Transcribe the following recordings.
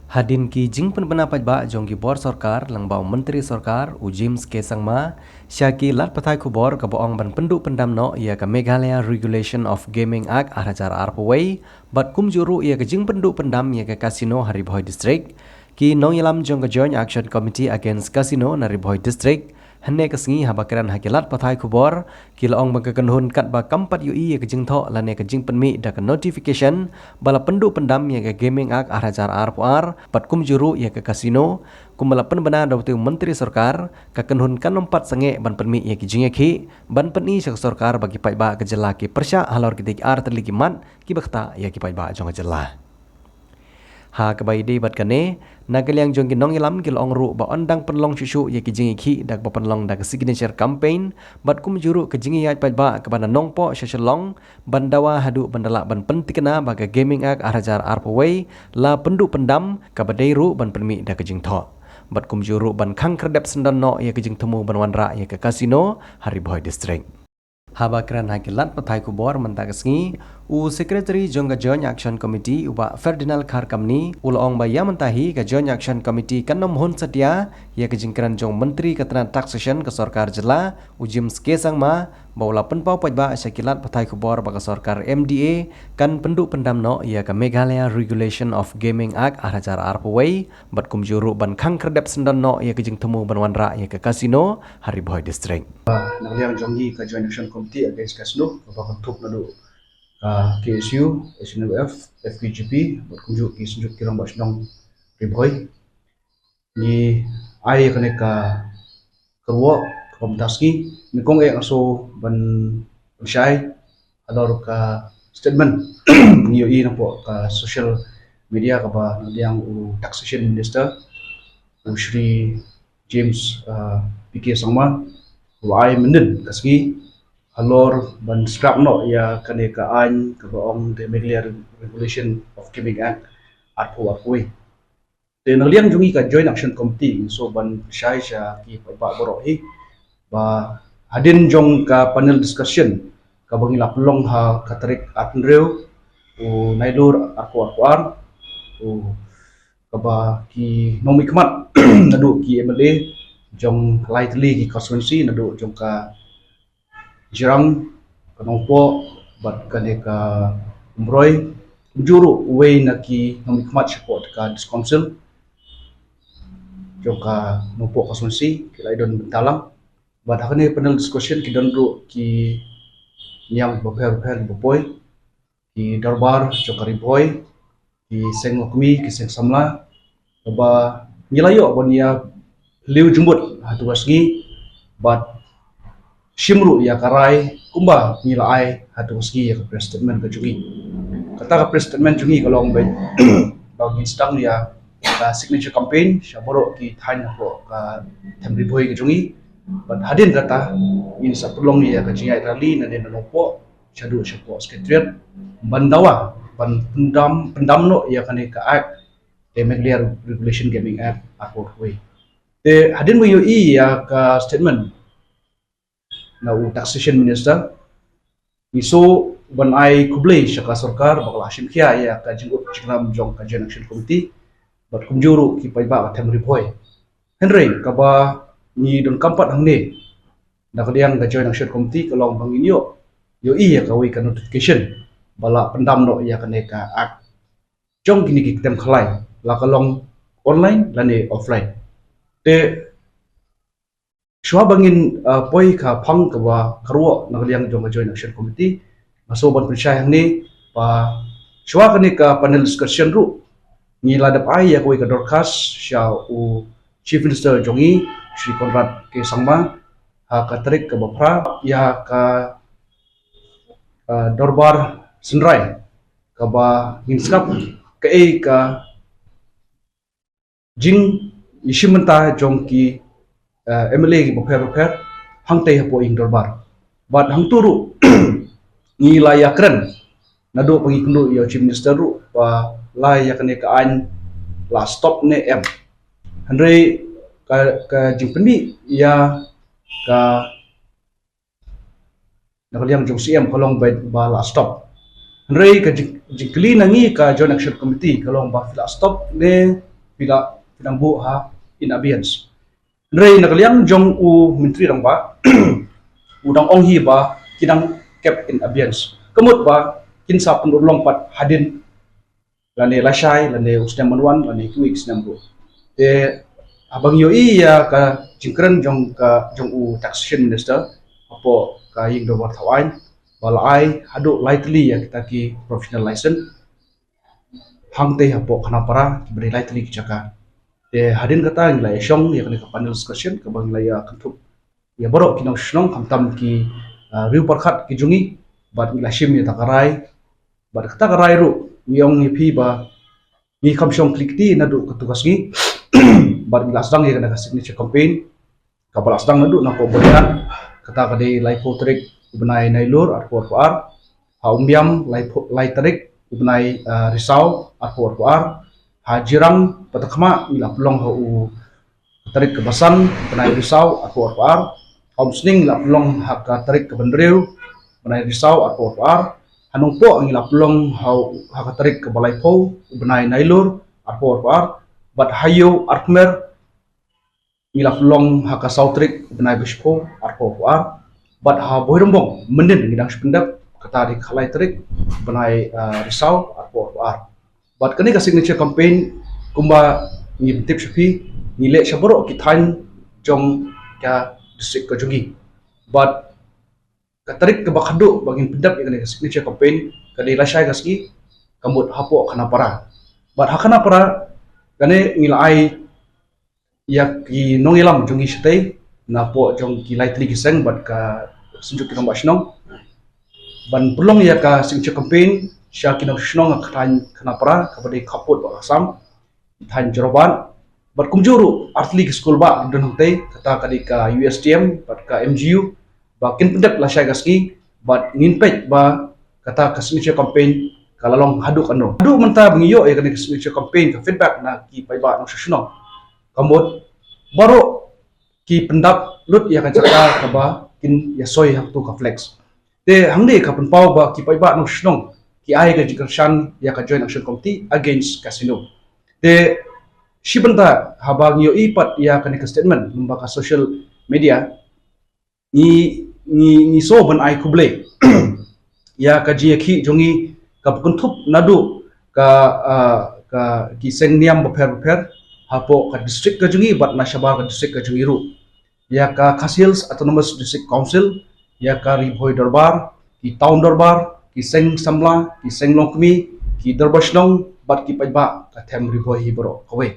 Hadin ki jingpen pendapat ba jongki bor sarkar langbau menteri sarkar James K Sangma syaki lat pathai khubor ka boong ban penduk pendam no ia ka Meghalaya Regulation of Gaming Act arajar arpawai bat kumjuru ia ka jing penduk pendam ia ka Casino Haribhoi District ki nongilam jong ka Joint Action Committee Against Casino Haribhoi District henne kesengi habakaran hakilat pathai khubor kilaong magkakanhun kat ba kampat UI ke jing tho lane ke jing penmi da ke notification bala penduk pendam ya ke gaming act arajar arpar pat kum juru ya ke casino kumala penbana dawtu menteri sarkar ka kanhun kan empat sange ban penmi ya ke jing ki ban penni sak sarkar bagi pai ba ke jela ki persya halor ki ar terligi mat ki bakta ya ki pai ba jong jela ha kabai di bat kane nagaliang jong ginong ilam gilong ru ba ondang penlong susu ye ki jingi ki dak ba penlong dak signature campaign bat kum juru ke jingi yat ba ke bana nongpo syaselong bandawa hadu bandala ban pentikna ba ke gaming act arajar arpawai la pendu pendam ka badai ru ban penmi dak ke jing tho bat kum juru ban khang kredap sendan no ye ke jing temu ban wanra ye ke Casino Haribhoi District habakran hakilat pathai kubor mentakesngi Secretary Jongga Joint Action Committee uba Ferdinand Kharkamni ulong baya mentahi ke Joint Action Committee kanom hun setia ya ke jingkran jong Menteri Ketenaga Taxation ke Sarkar Jela James K Sangma baula penpau pajba sakilat pathai kubor baka Sarkar MDA kan penduk pendam no ya ke Meghalaya Regulation of Gaming Act arajar arpawai bat kumjuru ban khang kredap sendan no ya ke jing temu ban wanra ya ke Casino Haribhoi District Nang jonggi ke Joint Action Committee Against Casino bapa kentuk nadu KSU, SNUF, FPGP berkunjung ke sunjuk kirang basnong Haribhoi ni ai kene ka kerwa komtaski ni kong aso ban syai ador ka statement ni yoi nampo ka social media ka ba yang taxation minister Shri James PK Sangma ai menden kaski alor ban scrap no ya kane ka an ka baong the Meghalaya Regulation of Gaming Act arpoi te naliang jungi ka Joint Action Committee so ban syai sya ki pa borohi ba hadin jong ka panel discussion ka bangila pelong ha katarik atnreu o nailur arpar o ka ba ki nomi kemat nadu ki MLA jong lightly ki constituency nadu jong ka jirang kanongpo bat kane ka umroy juru way naki nomikmat support ka council joka nompo konstitusi kilai don bentalang bat hakane panel discussion ki don ru ki nyam bopel bopoy ki darbar joka Haribhoi ki seng lokmi ki seng samla ba nilayo bonia liu jumbut hatu wasgi bat Shimru ya karai kumba nila ai hatu ski ya press statement ka jungi kata ka press statement jungi kalau ngbe bagi stang ya ka signature campaign syaboro ki thain ko ka Haribhoi ka jungi but hadin kata in sa pulong ya ka jingai rally na den nopo syadu syapo secretariat bandawa ban pendam no ya kane ka act the Meghalaya Regulation Gaming Act Haribhoi te hadin mo yoi ya ka statement na taxation minister iso ban ai kublai syaka sarkar bakal Hashim Khia ya ka jinguk jinglam jong ka Joint Action Committee bat kumjuru ki paiba Haribhoi Henry ka ba ni don kampat hangne na kadiang ka Joint Action Committee kalong banginyo yo iya ka wi ka notification bala pendam no ya kane ka act jong kini ki tem khalai la kalong online lane offline te Shua bangin poi ka phang ka wa karwo nagaliang jong Joint Action Committee maso ban percaya ni pa shua kani ka panel discussion ru ni ladap ai ya koi ka dorkas sya u Chief Minister jongi Shri Conrad K Sangma ha ka tarik ka bapra ya ka dorbar senrai ka ba hinskap ka ka jing ishimenta jong ki MLA ki bapher hang tei hapo ing dorbar bat hang turu ni layakren nado pangi kundu ya Chief Minister ru pa layakne ka an la stop ne em andre ka jingpendi ya ka nakaliang jong CM kalong ba la stop andre ka jingkli nangi ka Joint Action Committee kalong ba la stop ne pidang bu ha in abeyance rei nakaliang jong u menteri rang ba udang ong hi ba kidang kept in abeyance kemut ba kinsa penulong pat hadin lane lasai lane ustem manwan lane kuik snam bu te abang yo ya ka jingkren jong u taxation minister apo ka ying do war thawain balai hadu lightly ya kita ki professional license hangte apo khana para beri lightly ki chaka te hadin kata nilai syong ya kene ka panel discussion ka bang laya kantup ya borok kinong shnong kamtam ki riu parkhat ki jungi bat nilai shim ya takarai bat kata karai ru yong ni phi ba ni kamshong klik ti na du ketugas ni bar lasdang ya kana signature campaign kapal asdang nadu na ko boyan kata kade lai potrik ubnai nailur ar por haumbiam lai tarik ubnai risau ar por hajirang patakma ila pelong ha u tarik ke basan ubnai risau ar por haumsning la pelong ha ka tarik ke bendreu ubnai risau ar por hanung po ang ila pelong ha ka tarik ke balai po ubnai nailur ar por bat hayo artmer ila pelong ha ka sautrik ubnai bispo ar por bat ha boirombong menden ngidang sependap kata di khalai tarik ubnai risau ar por bat kani ka signature campaign kumba ni tip shapi ni le shaboro ki thain jong ka district ka jungi bat katarik ke bakhadu bagin pendap ikani ka signature campaign kani lasai gaski kamut hapo khana para bat hakana para kani ngilai yak ki nongilam jungi shtei na po jong ki lightly kiseng bat ka sunjuk ki nombak shnong ban pulong ya ka signature campaign sya ki nong shnong khan khana para kabade khapot ba asam than joroban bat kumjuru artli ki school ba don hte kata kadi ka USTM bat ka MGU ba kin pendap la sya gaski bat ninpet ba kata ka signature campaign kalalong haduk ano hadu menta bengiyo ya kani ka signature campaign ka feedback na ki paiba nong shnong kamot baru ki pendap lut ya kan cakap kaba kin ya soy hak tu ka flex te hangde ka penpau ba ki paiba nong shnong ki ai ka jikarshan ya ka joint action committee against casino te shibanta habang yo ipat ya kan ka statement lumba ka social media ni so ban ai kuble ya ka ji ki jongi ka kuntup nadu ka ki sengniam beper hapo ka district ka jungi bat nasaba ka district ka jungi ru ya ka Khasi Autonomous District Council ya ka Ribhoi Darbar ki town darbar ki seng samla ki seng longkmi ki darbashnong bat ki paiba ka them Ribhoi hibro kawe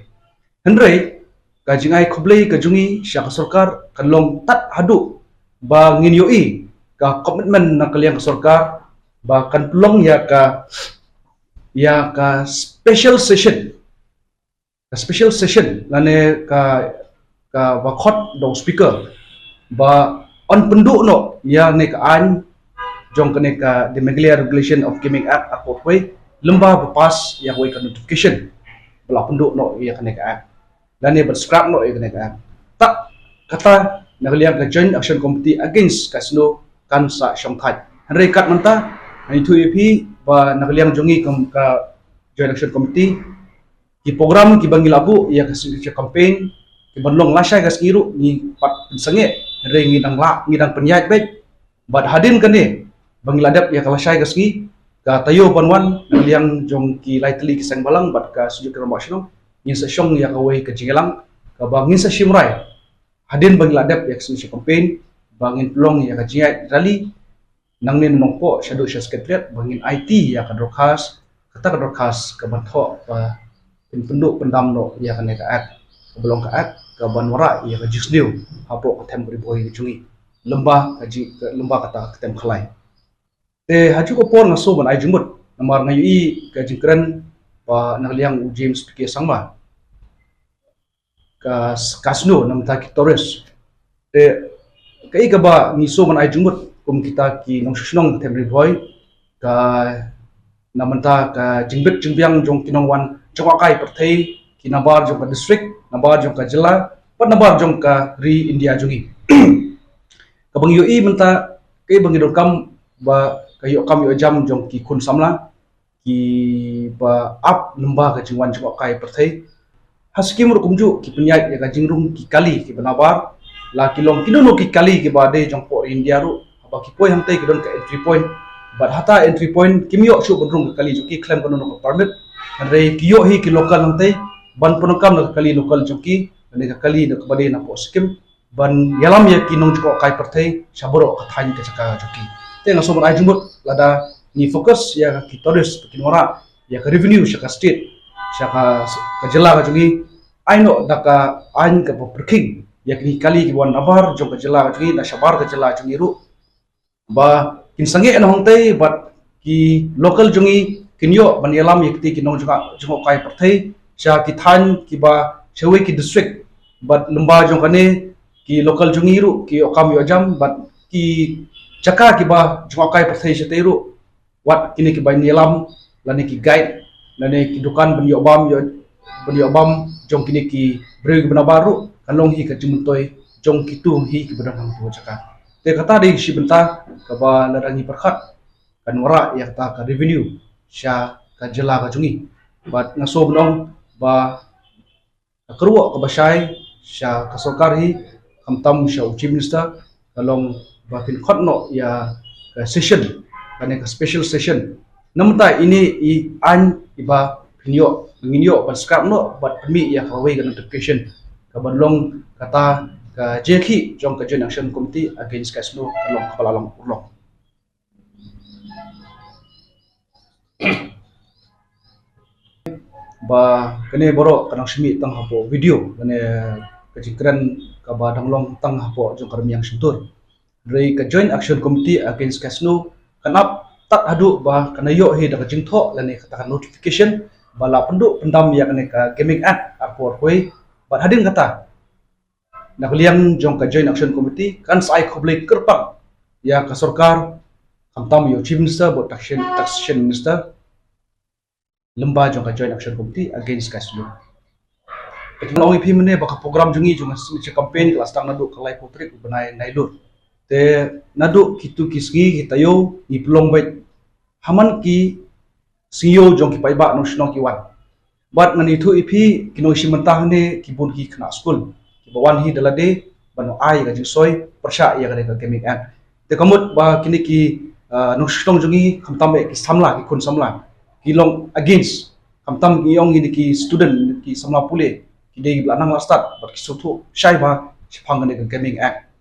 hendrei ka jingai khoblei ka jungi sya ka sarkar kanlong tat hadu ba ngin yoi ka commitment na kaliang ka sarkar ba kan pelong ya ka special session lane ka wakot do speaker ba on penduk no ya ne ka an jong kene ka the Meghalaya Regulation of Gaming Act akot we lemba bepas yang we ka notification bela penduk no ya kene ka act lane berskrap no ya kene ka tak kata Meghalaya ka Joint Action Committee against casino kan sa syongkhat rekat menta itu EP ba Meghalaya jongi ka Joint Action Committee ki program ki bangi labu ya ka signature campaign ki banlong lasai gas ngiru ni pat senge re ngidang penyait bet bat hadin kane bangi ladap ya ka lasai gas ngi ka tayo banwan yang jong ki lightly ki sang balang bat ka sujuk promotion ngin sa syong ya ka we ka jingelang ka bangin sa shimrai hadin bangi ladap ya ka signature campaign bangin pelong ya ka jingai rally nang nen nongpo shadow secretariat bangin IT ya ka broadcast kata ka broadcast ka banto pa penduk pendam no ya kan ka act belum ka act ka banwara ya ka jisdiu hapo ka tem Ribhoi jungi lembah lembah kata tem khalai te haju ko por ngaso ban ai jumut namar ngayi ka jingkren pa nagliang James PK sangma ka kasno nam ta ki Torres te kai ka ba ngiso ban ai jumut kum kita ki nong shnong tem Ribhoi ka namanta ka jingbet jingbiang jong kinongwan Chongkai perthei ki nabar jong ka district nabar jong ka jila pat nabar jong ka ri India jungi kabang yoi menta kai bangi dokam ba kayo kam yo jam jong ki kun samla ki ba up lembah ka jingwan Chongkai perthei Haskim rukumju ki penyai ya ka jingrung ki kali ki benabar la kilom kidono ki kali ki bade jongpo India ru ba ki poi hamtai ki don ka entry point but hata entry point kimyo shu bedrung kali juki claim kono no permit re kiyo hi ki local hamtai ban ponokam na kali local juki ne ka kali na bade na po skim ban yalam ya ki nong ko kai perthai saboro ka thain ka chaka juki te nga somar ajumut lada ni fokus ya ki tourist kinora ya ka revenue shaka state shaka kajela ka jungi aino daka ain ka perking yakni kali ki wan nabar jong kajela ka jungi na shabar kajela jungi ru ba kin sange na hongtai but ki local jungi kinyo ban yalam yakti ki nong jungo kai perthai sha ki than ki ba chewe ki district but lumba jong kane ki local jungi ru ki okam yo jam but ki chaka ki ba jungo kai perthai shate ru wat kini ki ba yalam lani ki guide lani ki dukan ban yo bam jong kini ki breu bana baru kalong hi ka jumtoy jong kitu hi ki badang hang tu chaka te kata di si benta ka ba larangi perkhat kan wara ya kata ka revenue sha ka jela ka jungi but ngaso benong ba keruak ka basai sha ka sarkar hi kamtam sha chief minister kalong ba kin khotno ya ka session kan ka special session namta ini I an iba pinyo nginyo ban scrap no but mi ya kawai ga notification ka banlong kata ka jeki jong ka joint action committee against casino kalong kapalalong urlong ba kene boro kanang simi tang hapo video kene kajikran ka ba danglong tang hapo jong karmiang suntur rei ka joint action committee against casino kanap tak hadu ba kanayo hi da jingtho lani kata notification bala penduk pendam ya kene ka gaming act apor koi bat hadin kata nak liang jong ka joint action committee kan sai khoblei kerpang ya ka sarkar kamtam yo chief minister bo taxation minister lemba jong ka joint action committee against casino teknologi pi mene ba ka program jungi jong si campaign kelas tang nadu kalai potrik benai nailur te nadu kitu kisgi kitayo ni pelong bait haman ki CEO jong ki paiba no shnong ki wan but ngani thu ipi kino simantah ne ki bun ki khna school ki bawan hi dalade bano ai ga jisoy persha ya ga gaming act te kamut ba kini ki no shnong jongi khamtam ki samla ki kun samla ki long against khamtam ki yong ki student ki samla pule ki dei blanang start but ki sothu shai ba phang ne gaming act